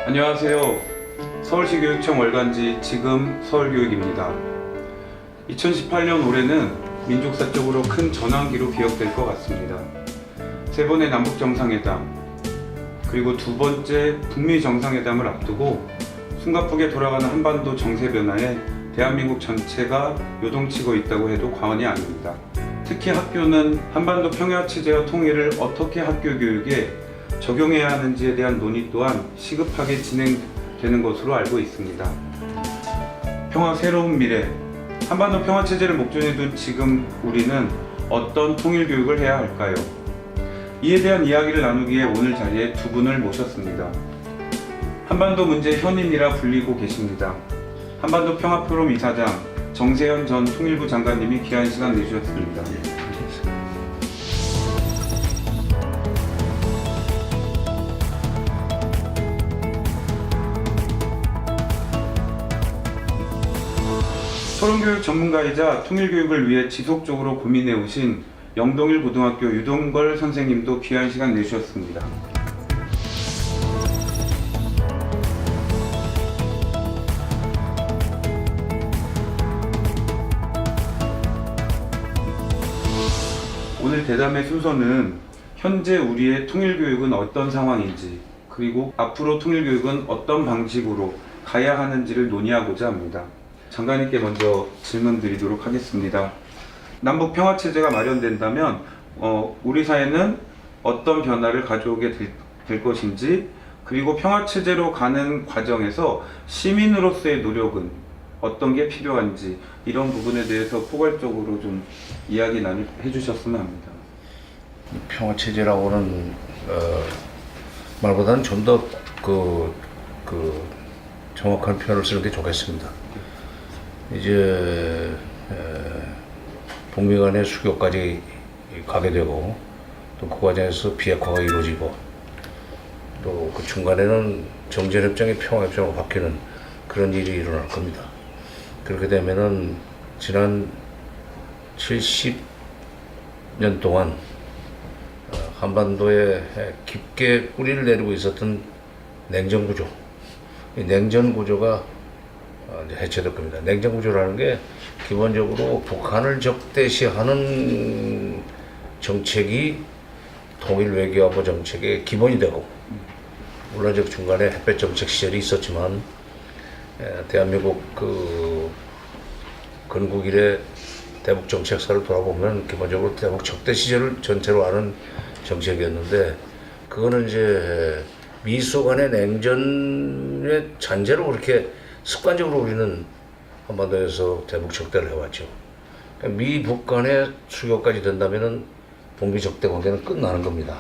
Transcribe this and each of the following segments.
안녕하세요. 서울시 교육청 월간지 지금 서울교육입니다. 2018년 올해는 민족사적으로 큰 전환기로 기억될 것 같습니다. 세 번의 남북정상회담, 그리고 두 번째 북미 정상회담을 앞두고 숨가쁘게 돌아가는 한반도 정세 변화에 대한민국 전체가 요동치고 있다고 해도 과언이 아닙니다. 특히 학교는 한반도 평화체제와 통일을 어떻게 학교 교육에 적용해야 하는지에 대한 논의 또한 시급하게 진행되는 것으로 알고 있습니다. 평화 새로운 미래, 한반도 평화체제를 목전에 둔 지금 우리는 어떤 통일 교육을 해야 할까요? 이에 대한 이야기를 나누기 위해 오늘 자리에 두 분을 모셨습니다. 한반도 문제 현인이라 불리고 계십니다. 한반도 평화포럼 이사장 정세현 전 통일부 장관님이 귀한 시간 내주셨습니다. 토론교육 전문가이자 통일교육을 위해 지속적으로 고민해 오신 영동일 고등학교 유동걸 선생님도 귀한 시간 내주셨습니다. 오늘 대담의 순서는 현재 우리의 통일교육은 어떤 상황인지, 그리고 앞으로 통일교육은 어떤 방식으로 가야 하는지를 논의하고자 합니다. 장관님께 먼저 질문 드리도록 하겠습니다. 남북 평화체제가 마련된다면 우리 사회는 어떤 변화를 가져오게 될 것인지, 그리고 평화체제로 가는 과정에서 시민으로서의 노력은 어떤 게 필요한지, 이런 부분에 대해서 포괄적으로 좀 이야기 해주셨으면 합니다. 평화체제라고는 말보다는 좀 더 정확한 표현을 쓰는 게 좋겠습니다. 이제 북미 간의 수교까지 가게 되고, 또 그 과정에서 비핵화가 이루어지고, 또 그 중간에는 정전협정이 평화협정으로 바뀌는 그런 일이 일어날 겁니다. 그렇게 되면은 지난 70년 동안 한반도에 깊게 뿌리를 내리고 있었던 냉전구조, 이 냉전구조가 해체될 겁니다. 냉전구조라는 게 기본적으로 북한을 적대시하는 정책이 통일 외교안보 정책의 기본이 되고, 물론 중간에 햇볕 정책 시절이 있었지만 대한민국 건국 이래 대북 정책사를 돌아보면 기본적으로 대북 적대 시절을 전체로 아는 정책이었는데, 그거는 이제 미소 간의 냉전의 잔재로 그렇게 습관적으로 우리는 한반도에서 대북 적대를 해왔죠. 미북 간의 수교까지 된다면은 북미 적대 관계는 끝나는 겁니다.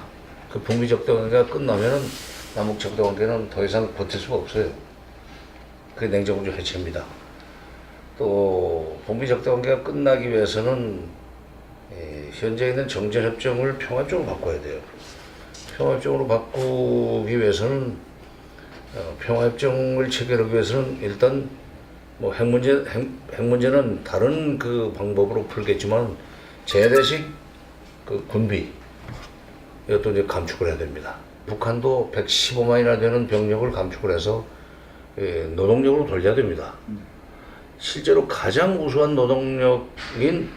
그 북미 적대 관계가 끝나면은 남북 적대 관계는 더 이상 버틸 수가 없어요. 그게 냉전구조 해체입니다. 또 북미 적대 관계가 끝나기 위해서는 현재 있는 정전협정을 평화협정으로 바꿔야 돼요. 평화협정으로 바꾸기 위해서는 평화협정을 체결하기 위해서는 일단 뭐 핵 문제는 다른 그 방법으로 풀겠지만 재래식 그 군비 이것도 이제 감축을 해야 됩니다. 북한도 115만이나 되는 병력을 감축을 해서 노동력으로 돌려야 됩니다. 실제로 가장 우수한 노동력인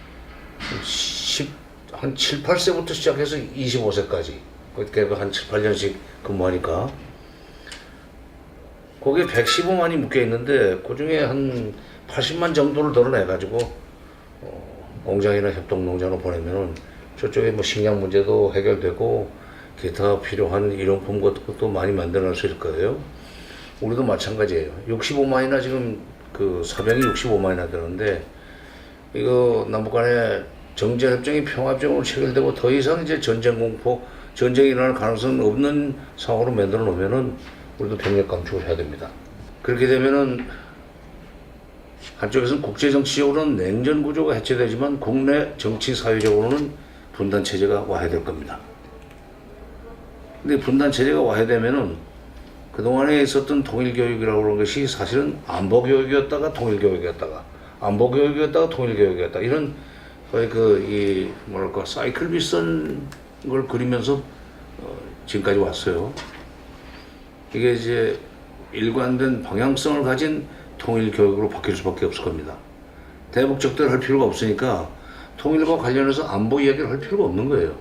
한 7, 8세부터 시작해서 25세까지 그렇게 한 7, 8년씩 근무하니까 거기에 115만이 묶여 있는데 그 중에 한 80만 정도를 덜어내가지고 공장이나 협동농장으로 보내면은 저쪽에 뭐 식량 문제도 해결되고 기타 필요한 일용품 같은 것도 많이 만들어낼 수 있을 거예요. 우리도 마찬가지예요. 65만이나 지금 그 사병이 65만이나 되는데, 이거 남북 간에 정전협정이 평화협정으로 체결되고 더 이상 이제 전쟁 공포, 전쟁이 일어날 가능성은 없는 상황으로 만들어 놓으면은 우리도 병력 감축을 해야 됩니다. 그렇게 되면은 한쪽에서는 국제정치적으로는 냉전구조가 해체되지만 국내 정치 사회적으로는 분단체제가 와야 될 겁니다. 근데 분단체제가 와야 되면은 그동안에 있었던 통일교육이라고 하는 것이 사실은 안보교육이었다가 통일교육이었다가, 안보교육이었다가 통일교육이었다, 이런 거의 뭐랄까 사이클 비슷한 걸 그리면서 지금까지 왔어요. 이게 이제 일관된 방향성을 가진 통일 교육으로 바뀔 수밖에 없을 겁니다. 대북적대를 할 필요가 없으니까 통일과 관련해서 안보 이야기를 할 필요가 없는 거예요.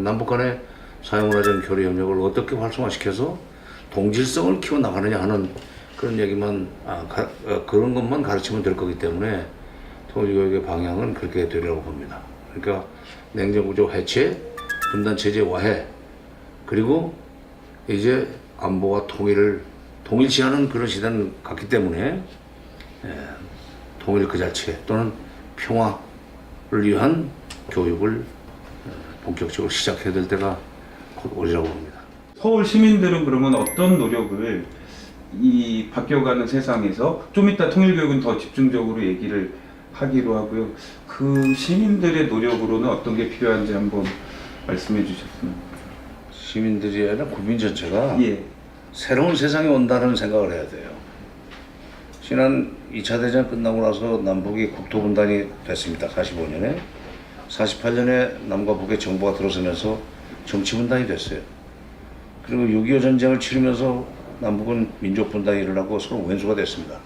남북 간의 사회문화적 교류 협력을 어떻게 활성화시켜서 동질성을 키워나가느냐 하는 그런 얘기만, 그런 것만 가르치면 될 거기 때문에 통일교육의 방향은 그렇게 되리라고 봅니다. 그러니까 냉전구조 해체, 분단체제 와해, 그리고 이제 안보와 통일을 동일시하는 그런 시대는 갔기 때문에 통일 그 자체 또는 평화를 위한 교육을 본격적으로 시작해야 될 때가 곧 오리라고 봅니다. 서울 시민들은 그러면 어떤 노력을 이 바뀌어가는 세상에서 좀 이따 통일교육은 더 집중적으로 얘기를 하기로 하고요. 그 시민들의 노력으로는 어떤 게 필요한지 한번 말씀해 주셨으면. 시민들이 아니라 국민 전체가 예. 새로운 세상이 온다는 생각을 해야 돼요. 지난 2차 대전 끝나고 나서 남북이 국토 분단이 됐습니다. 45년에. 48년에 남과 북의 정부가 들어서면서 정치 분단이 됐어요. 그리고 6.25 전쟁을 치르면서 남북은 민족 분단이 일어나고 서로 원수가 됐습니다.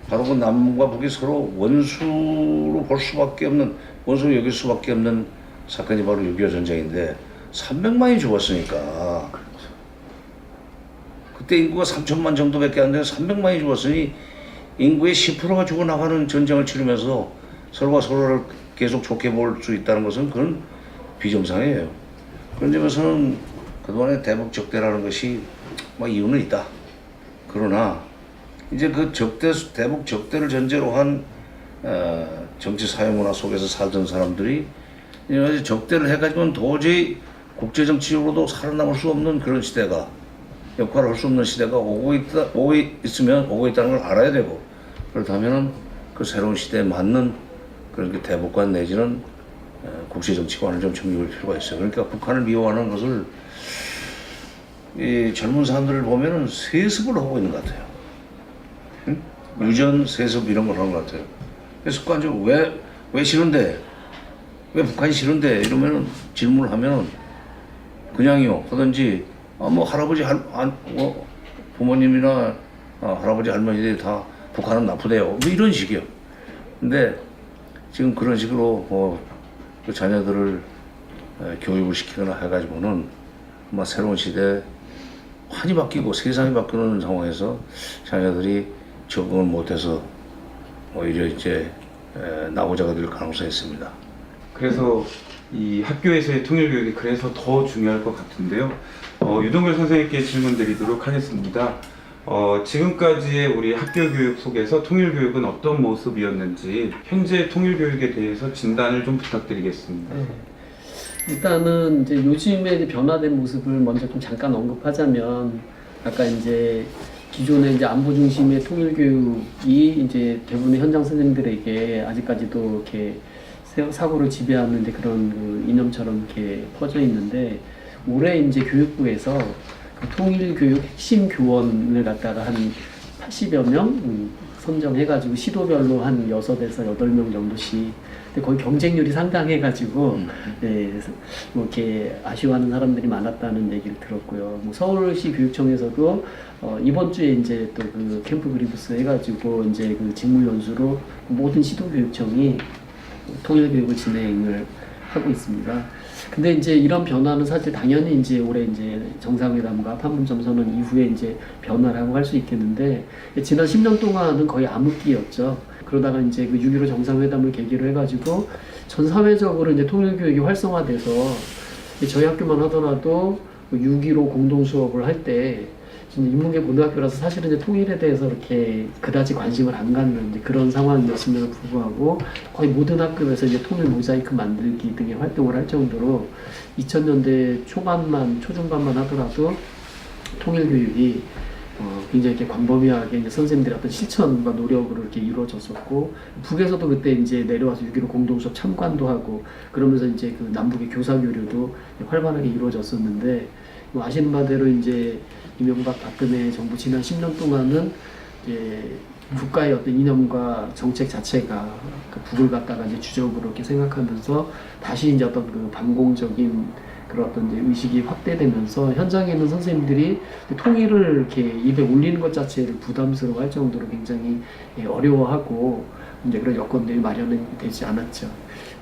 바로 그 남과 북이 서로 원수로 볼 수밖에 없는, 원수로 여길 수밖에 없는 사건이 바로 6.25 전쟁인데 300만이 죽었으니까, 그때 인구가 3천만 정도밖에 안 되는 300만이 죽었으니 인구의 10%가 죽어나가는 전쟁을 치르면서 서로가 서로를 계속 좋게 볼 수 있다는 것은 그건 비정상이에요. 그런 점에서는 그동안의 대북적대라는 것이 이유는 있다. 그러나 이제 그 대북적대를 전제로 한 정치 사회문화 속에서 살던 사람들이 이제 적대를 해가지고는 도저히 국제정치적으로도 살아남을 수 없는 그런 시대가, 역할을 할 수 없는 시대가 오고 있다는 걸 알아야 되고, 그렇다면은 그 새로운 시대에 맞는 그런 대북관 내지는 국제정치관을 좀 정립할 필요가 있어요. 그러니까 북한을 미워하는 것을 이 젊은 사람들을 보면은 세습을 하고 있는 것 같아요. 응? 유전, 세습 이런 걸 하는 것 같아요. 습관적으로 왜 싫은데? 왜 북한이 싫은데? 이러면은 질문을 하면은 그냥요 하든지, 할아버지, 부모님이나 할아버지, 할머니들이 다 북한은 나쁘대요. 이런 식이요. 근데 지금 그런 식으로 그 자녀들을 교육을 시키거나 해가지고는 아마 새로운 시대에 환이 바뀌고 세상이 바뀌는 상황에서 자녀들이 적응을 못해서 오히려 이제 나고자가 될 가능성이 있습니다. 그래서 이 학교에서의 통일교육이 그래서 더 중요할 것 같은데요. 유동글 선생님께 질문 드리도록 하겠습니다. 지금까지의 우리 학교 교육 속에서 통일교육은 어떤 모습이었는지 현재 통일교육에 대해서 진단을 좀 부탁드리겠습니다. 네. 일단은 이제 요즘에 이제 변화된 모습을 먼저 좀 잠깐 언급하자면, 아까 이제 기존의 이제 안보 중심의 통일 교육이 이제 대부분의 현장 선생님들에게 아직까지도 이렇게 사고를 지배하는 이제 그런 그 이념처럼 이렇게 퍼져 있는데, 올해 이제 교육부에서 그 통일 교육 핵심 교원을 갖다가 한 80여 명 선정해가지고 시도별로 한 6에서 8명 정도씩, 근데 거의 경쟁률이 상당해가지고 뭐 이렇게 아쉬워하는 사람들이 많았다는 얘기를 들었고요. 뭐 서울시 교육청에서도 이번 주에 이제 또 그 캠프 그리브스 해가지고 이제 그 직무 연수로 모든 시도교육청이 통일 교육을 진행을 하고 있습니다. 근데 이제 이런 변화는 사실 당연히 이제 올해 이제 정상회담과 판문점 선언 이후에 이제 변화라고 할 수 있겠는데, 지난 10년 동안은 거의 암흑기였죠. 그러다가 이제 그 6.15 정상회담을 계기로 해가지고 전 사회적으로 이제 통일 교육이 활성화돼서, 저희 학교만 하더라도 6.15 공동 수업을 할 때 인문계 고등학교라서 사실은 이제 통일에 대해서 이렇게 그다지 관심을 안 갖는 이제 그런 상황이었음에도 불구하고 거의 모든 학교에서 이제 통일 모자이크 만들기 등의 활동을 할 정도로 2000년대 초중반만 하더라도 통일 교육이 굉장히 이렇게 광범위하게 이제 선생님들의 어떤 실천과 노력으로 이렇게 이루어졌었고, 북에서도 그때 이제 내려와서 6.15 공동수업 참관도 하고 그러면서 이제 그 남북의 교사 교류도 활발하게 이루어졌었는데, 뭐 아시는 바대로 이제 이명박 박근혜 정부 지난 10년 동안은 이제 국가의 어떤 이념과 정책 자체가 그 북을 갖다가 이제 주적으로 이렇게 생각하면서 다시 이제 어떤 그 반공적인 그런 어떤 이제 의식이 확대되면서 현장에 있는 선생님들이 통일을 이렇게 입에 올리는 것 자체를 부담스러워할 정도로 굉장히 어려워하고 이제 그런 여건들이 마련되지 않았죠.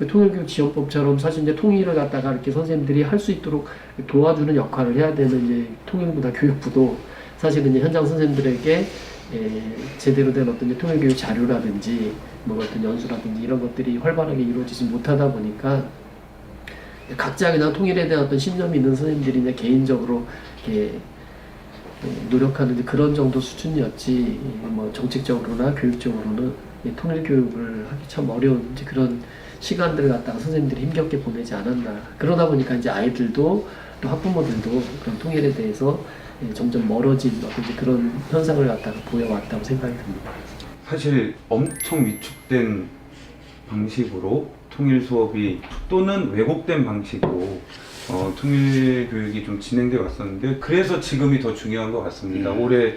통일교육지원법처럼 사실 이제 통일을 갖다가 이렇게 선생님들이 할 수 있도록 도와주는 역할을 해야 되는 이제 통일부나 교육부도 사실은 이제 현장 선생님들에게 제대로 된 어떤 이제 통일교육 자료라든지 뭐 어떤 연수라든지 이런 것들이 활발하게 이루어지지 못하다 보니까 각자 그냥 통일에 대한 어떤 신념이 있는 선생님들이 이제 개인적으로 이렇게 노력하는 이제 그런 정도 수준이었지 뭐 정책적으로나 교육적으로는 통일 교육을 하기 참 어려운 이제 그런 시간들을 갖다가 선생님들이 힘겹게 보내지 않았나. 그러다 보니까 이제 아이들도 또 학부모들도 그런 통일에 대해서 점점 멀어진 어떤 이제 그런 현상을 갖다가 보여왔다고 생각이 듭니다. 사실 엄청 위축된 방식으로 통일 수업이 또는 왜곡된 방식으로 통일 교육이 좀 진행돼 왔었는데 그래서 지금이 더 중요한 것 같습니다. 올해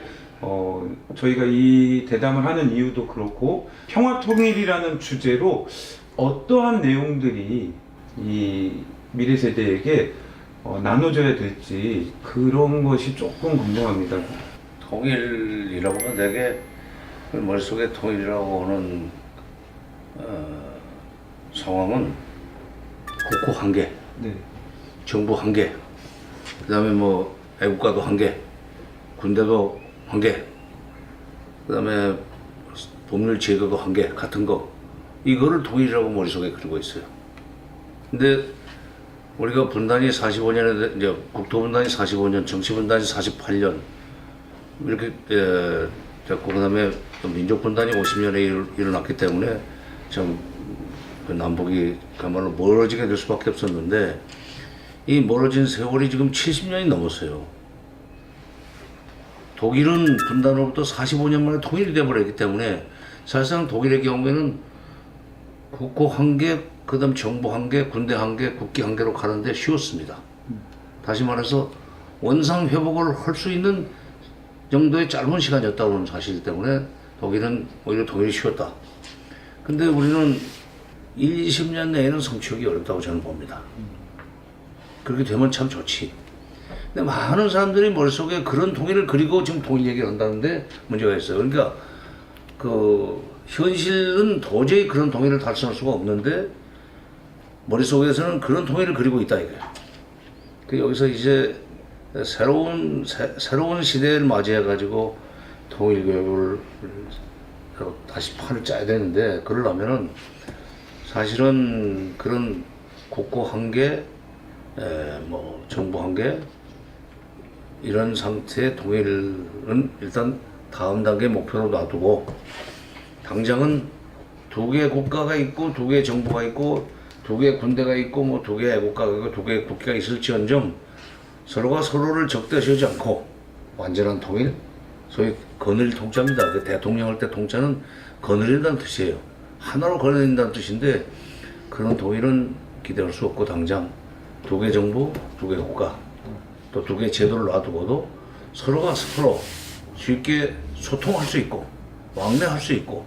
저희가 이 대담을 하는 이유도 그렇고 평화 통일이라는 주제로 어떠한 내용들이 이 미래 세대에게 나눠져야 될지 그런 것이 조금 궁금합니다. 통일이라고 하면 되게 머릿속에 통일이라고 하는 상황은 국호 한 개, 네. 정부 한 개, 그 다음에 뭐 애국가도 한 개, 군대도 한 개, 그 다음에 법률 제도도 한 개 같은 거 이거를 통일이라고 머릿속에 그리고 있어요. 근데 우리가 분단이 45년에 이제 국토 분단이 45년, 정치 분단이 48년 이렇게 됐고 그다음에 민족 분단이 50년에 일어났기 때문에 참 그 남북이 그야말로 멀어지게 될 수밖에 없었는데 이 멀어진 세월이 지금 70년이 넘었어요. 독일은 분단으로부터 45년 만에 통일이 돼버렸기 때문에 사실상 독일의 경우에는 국호 한 개, 그 다음 정부 한 개, 군대 한 개, 국기 한 개로 가는데 쉬웠습니다. 다시 말해서 원상 회복을 할 수 있는 정도의 짧은 시간이었다는 사실 때문에 독일은 오히려 통일이 쉬웠다. 근데 우리는 1, 20년 내에는 성취하기 어렵다고 저는 봅니다. 그렇게 되면 참 좋지. 근데 많은 사람들이 머릿속에 그런 통일을 그리고 지금 통일 얘기를 한다는데 문제가 있어요. 그러니까 그 현실은 도저히 그런 통일을 달성할 수가 없는데 머릿속에서는 그런 통일을 그리고 있다 이거예요. 그 여기서 이제 새로운 시대를 맞이해 가지고 통일 교육을 다시 판을 짜야 되는데 그러려면은 사실은 그런 국고 한 개, 뭐 정부 한 개 이런 상태의 통일은 일단 다음 단계 목표로 놔두고 당장은 두 개 국가가 있고 두 개 정부가 있고 두 개 군대가 있고 뭐 두 개 애국가가 있고 두 개 국기가 있을지언정 서로가 서로를 적대시하지 않고 완전한 통일, 소위 거느릴 통자입니다. 그 대통령 할 때 통자는 거느린다는 뜻이에요. 하나로 거느린다는 뜻인데 그런 통일은 기대할 수 없고 당장 두 개 정부, 두 개 국가 또 두 개 제도를 놔두고도 서로가 서로 쉽게 소통할 수 있고 왕래할 수 있고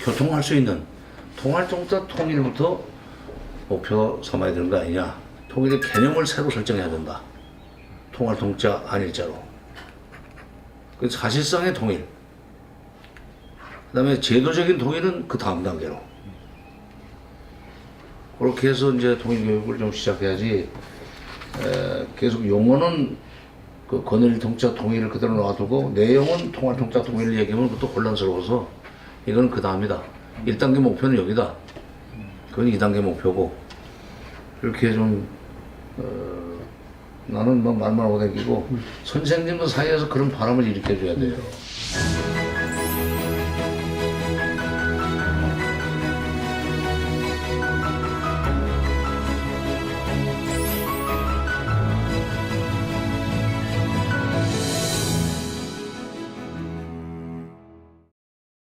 교통할 수 있는 통할통자 통일부터 목표 삼아야 되는 거 아니냐. 통일의 개념을 새로 설정해야 된다. 통할통자 한일자로. 그 사실상의 통일. 그 다음에 제도적인 통일은 그 다음 단계로. 그렇게 해서 이제 통일교육을 좀 시작해야지. 계속 용어는 그 거느릴 통자 통일을 그대로 놔두고 내용은 통할통자 통일을 얘기하면 그것도 혼란스러워서 이건 그 다음이다. 1단계 목표는 여기다. 그건 2단계 목표고. 이렇게 좀 나는 막 말만 오대기고 선생님들 사이에서 그런 바람을 일으켜줘야 돼요.